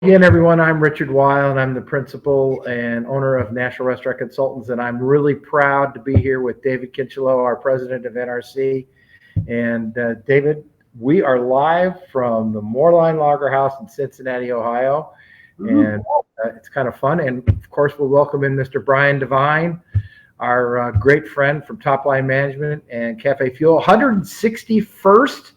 Again, everyone, I'm Richard Weil, and I'm the principal and owner of National Restaurant Consultants, and I'm really proud to be here with David Kinchelow, our president of NRC. And David, we are live from the Moorline Lager House in Cincinnati, Ohio, and it's kind of fun. And of course, we'll welcome in Mr. Brian Devine, our great friend from Top Line Management and CafeFuel. 161st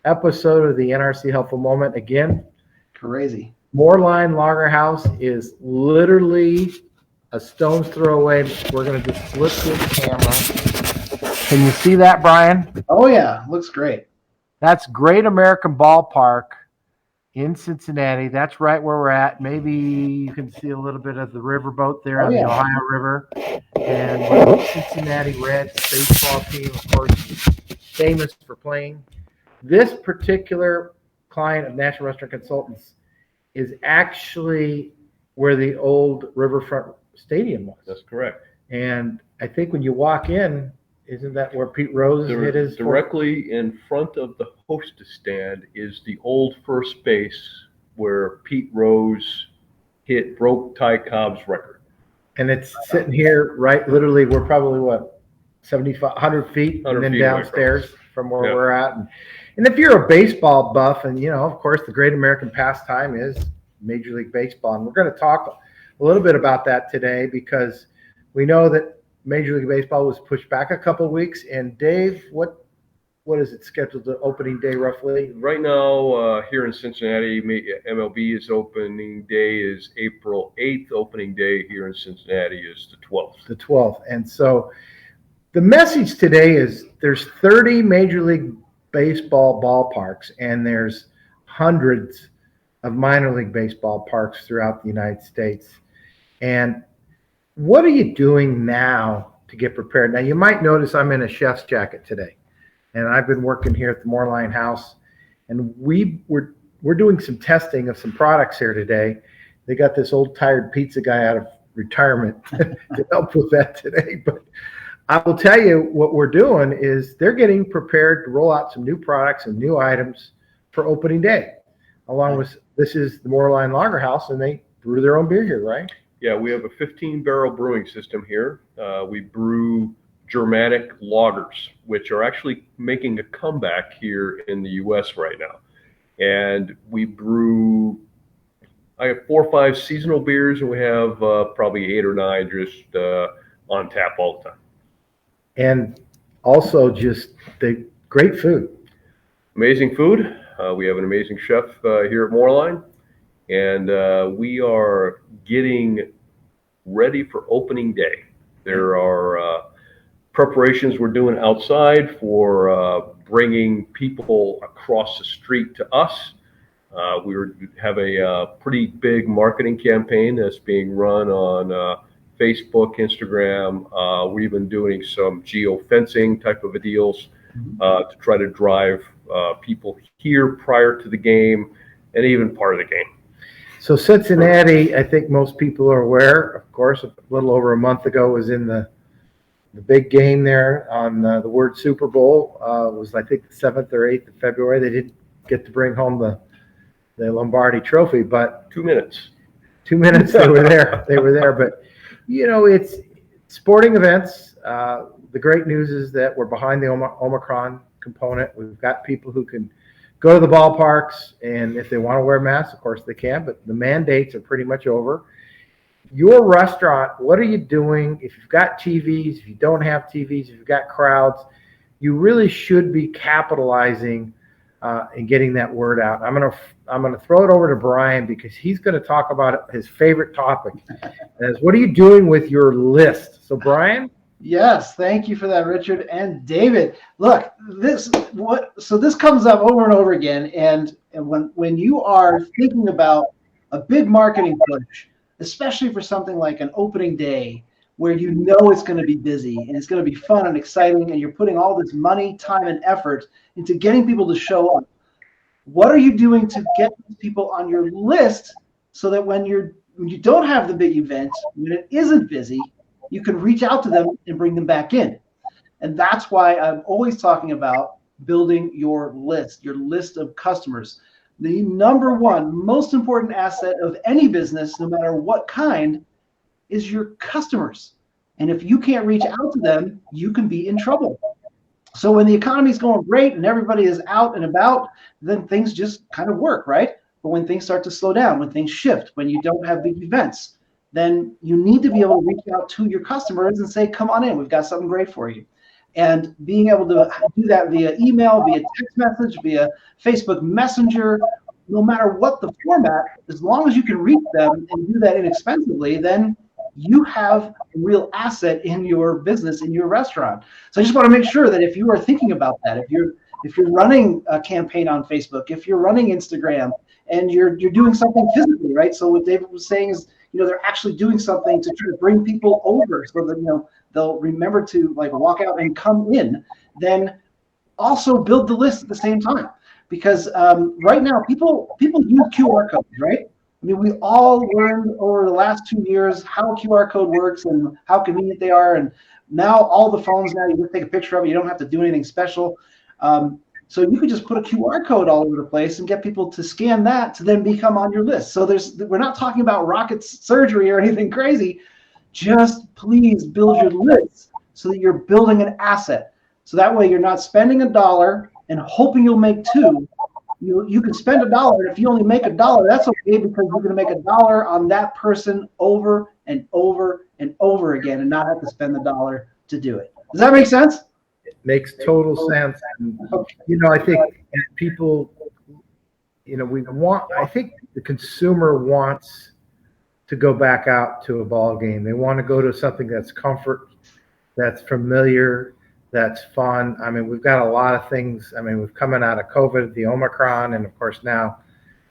episode of the NRC Helpful Moment. Again, crazy. Moorline Lager House is literally a stone's throw away. We're going to just flip this camera. Can you see that, Brian? Oh, yeah. Looks great. That's Great American Ballpark in Cincinnati. That's right where we're at. Maybe you can see a little bit of the riverboat there on the Ohio River. And the Cincinnati Reds baseball team, of course, is famous for playing. This particular client of National Restaurant Consultants is actually where the old Riverfront Stadium was. That's correct. And I think when you walk in, isn't that where Pete Rose hit his? Directly in front of the hostess stand is the old first base where Pete Rose broke Ty Cobb's record. And it's sitting here, right? Literally, we're probably, 100 feet, and then downstairs from where we're at. And if you're a baseball buff, and, of course, the great American pastime is Major League Baseball. And we're going to talk a little bit about that today because we know that Major League Baseball was pushed back a couple of weeks. And Dave, what is it scheduled to opening day roughly? Right now, here in Cincinnati, MLB is opening day is April 8th. Opening day here in Cincinnati is the 12th. The 12th. And so the message today is there's 30 Major League Baseball ballparks, and there's hundreds of minor league baseball parks throughout the United States. And what are you doing now to get prepared? Now, you might notice I'm in a chef's jacket today, and I've been working here at the Moorline House, and we're doing some testing of some products here today. They got this old tired pizza guy out of retirement to help with that today, but I will tell you what we're doing is they're getting prepared to roll out some new products and new items for opening day. Along with, this is the Moorline Lager House, and they brew their own beer here, right? Yeah, we have a 15-barrel brewing system here. We brew Germanic lagers, which are actually making a comeback here in the U.S. right now. And we brew, I have 4 or 5 seasonal beers, and we have probably 8 or 9 just on tap all the time. And also just the great food. Amazing food. We have an amazing chef here at Moorline, and we are getting ready for opening day. There are preparations we're doing outside for bringing people across the street to us. We have a pretty big marketing campaign that's being run on Facebook, Instagram. We're even doing some geo-fencing type of deals to try to drive people here prior to the game and even part of the game. So Cincinnati, I think most people are aware, of course, a little over a month ago was in the big game there on the word Super Bowl. It was, I think, the 7th or 8th of February. They didn't get to bring home the Lombardi trophy, but 2 minutes. 2 minutes they were there. They were there, but it's sporting events. The great news is that we're behind the Omicron component. We've got people who can go to the ballparks, and if they want to wear masks, of course they can, but the mandates are pretty much over. Your restaurant, what are you doing? If you've got TVs, if you don't have TVs, if you've got crowds, you really should be capitalizing and getting that word out. I'm gonna throw it over to Brian because he's going to talk about his favorite topic. And what are you doing with your list? So Brian? Yes, thank you for that, Richard and David. Look, this comes up over and over again, and when you are thinking about a big marketing push, especially for something like an opening day, where it's going to be busy and it's going to be fun and exciting, and you're putting all this money, time, and effort into getting people to show up. What are you doing to get people on your list so that when you don't have the big event, when it isn't busy, you can reach out to them and bring them back in? And that's why I'm always talking about building your list of customers. the number one most important asset of any business, no matter what kind, is your customers. And if you can't reach out to them, you can be in trouble. So when the economy is going great and everybody is out and about, then things just kind of work, right? But when things start to slow down, when things shift, when you don't have big events, then you need to be able to reach out to your customers and say, come on in, we've got something great for you. And being able to do that via email, via text message, via Facebook Messenger, no matter what the format, as long as you can reach them and do that inexpensively, then you have a real asset in your business, in your restaurant. So I just want to make sure that if you are thinking about that, if you're running a campaign on Facebook, if you're running Instagram, and you're doing something physically, right? So what David was saying is, they're actually doing something to try to bring people over so that they'll remember to like walk out and come in. Then also build the list at the same time, because right now people use QR codes, right? I mean, we all learned over the last 2 years how QR code works and how convenient they are. And now all the phones, now you just take a picture of it. You don't have to do anything special. So you could just put a QR code all over the place and get people to scan that to then become on your list. So we're not talking about rocket surgery or anything crazy. Just please build your list so that you're building an asset. So that way you're not spending $1 and hoping you'll make $2. You can spend $1, and if you only make $1, that's okay, because you're going to make $1 on that person over and over and over again, and not have to spend the $1 to do it. Does that make sense? It makes total sense. And, I think people, I think the consumer wants to go back out to a ball game. They want to go to something that's comfort, that's familiar, that's fun. I mean, we've got a lot of things. I mean, we've coming out of COVID, the Omicron, and of course now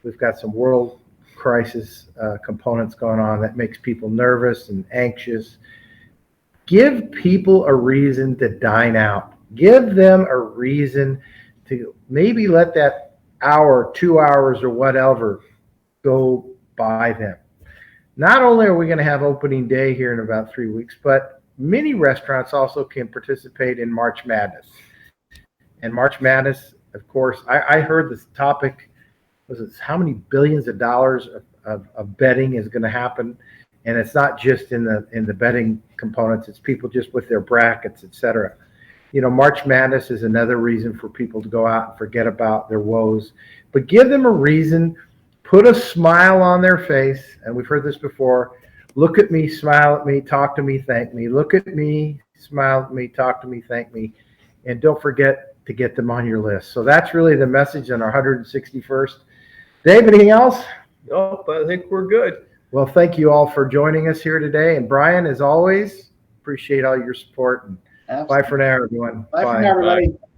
we've got some world crisis components going on that makes people nervous and anxious. Give people a reason to dine out. Give them a reason to maybe let that hour, 2 hours, or whatever go by them. Not only are we going to have opening day here in about 3 weeks, but many restaurants also can participate in March Madness. And March Madness, of course, I heard this topic was how many billions of dollars of betting is going to happen. And it's not just in the betting components, it's people just with their brackets, etc. March Madness is another reason for people to go out and forget about their woes. But give them a reason, put a smile on their face, and we've heard this before. Look at me, smile at me, talk to me, thank me. Look at me, smile at me, talk to me, thank me. And don't forget to get them on your list. So that's really the message on our 161st. Dave, anything else? Nope, I think we're good. Well, thank you all for joining us here today. And Brian, as always, appreciate all your support. And bye for now, everyone. Bye for now, everybody. Bye.